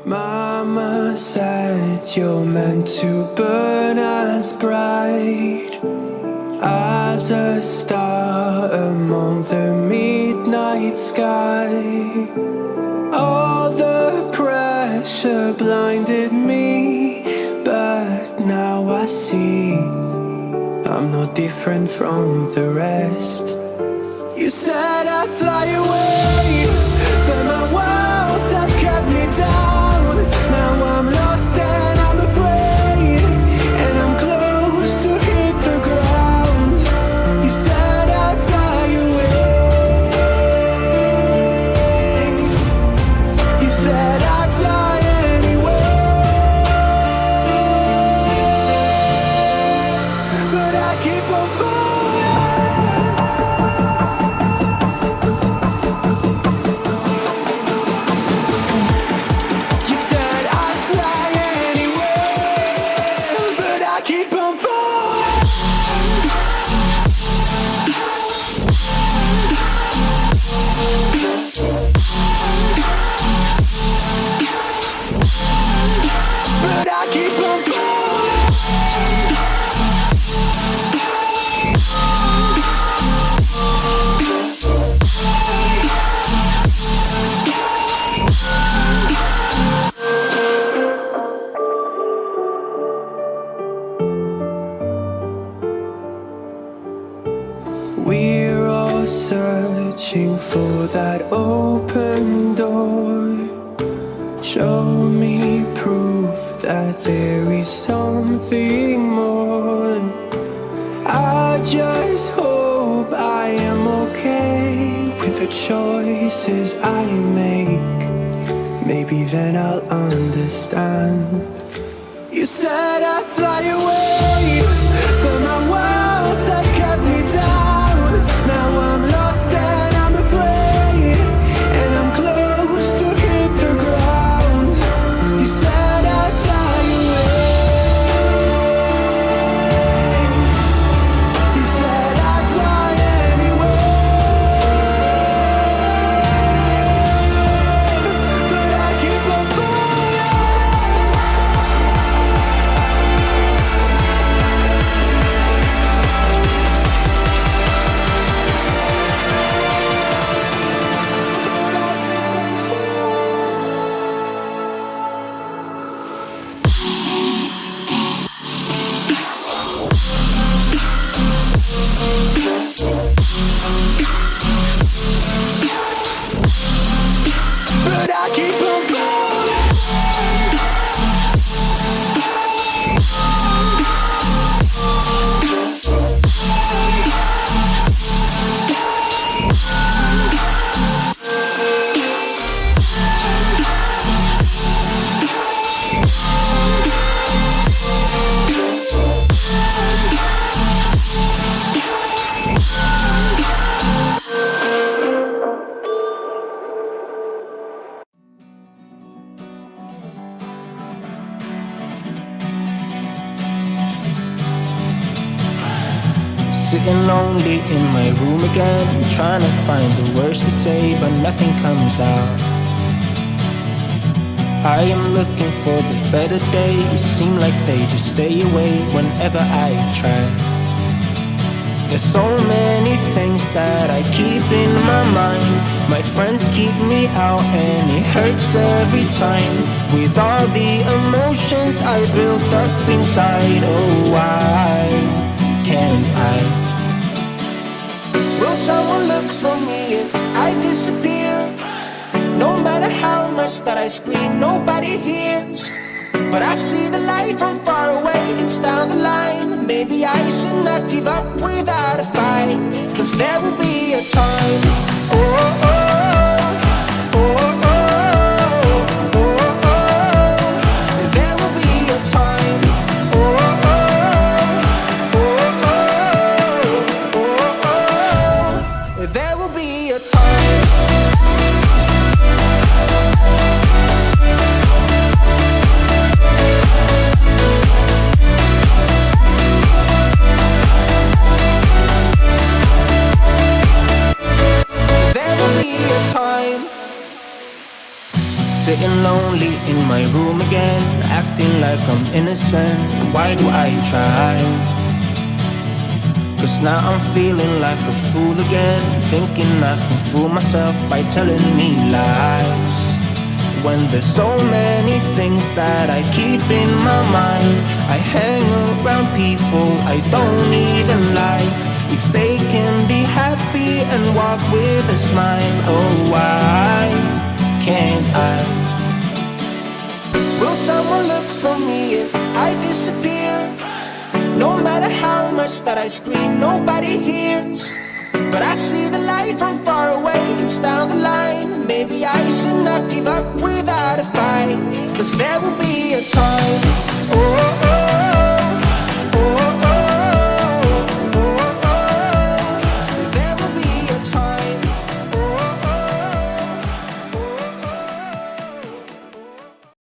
Mama said you're meant to burn as bright as a star among the midnight sky. All the pressure blinded me, but now I see I'm no different from the rest. You said I'd fly away, but my walls have kept me down. Now I'm lost and I'm afraid, and I'm close to hit the ground. You said I'd fly away. You said I'd fly anyway, but I keep on falling. You said I'd fly anyway, but I keep on falling. But I keep on falling. We're all searching for that open door. Show me proof that there is something more. I just hope I am okay with the choices I make. Maybe then I'll understand. You said I'd fly away, but my walls have kept me down. Now I'm lost and I'm afraid, and I'm close to hit the ground. You said I'd fly away. You said I'd fly anyway, but I keep on falling. But I keep on falling. Sitting lonely in my room again, trying to find the words to say, but nothing comes out. I am looking for the better days, seem like they just stay away whenever I try. There's so many things that I keep in my mind. My friends keep me out and it hurts every time. With all the emotions I built up inside, oh why can't I? Will someone look for me if I disappear? No matter how much that I scream, nobody hears. But I see the light from far away, it's down the line. Maybe I should not give up without a fight, 'cause there will be a time. Oh, oh, oh, oh, oh, oh, oh. There will be a time. Oh, oh, oh, oh, oh, oh. There will be a time. There will be sitting lonely in my room again, acting like I'm innocent. Why do I try? 'Cause now I'm feeling like a fool again, thinking I can fool myself by telling me lies. When there's so many things that I keep in my mind, I hang around people I don't even like. If they can be happy and walk with a smile, oh why can't I? Will someone look for me if I disappear? No matter how much that I scream, nobody hears. But I see the light from far away, it's down the line. Maybe I should not give up without a fight, 'cause there will be a time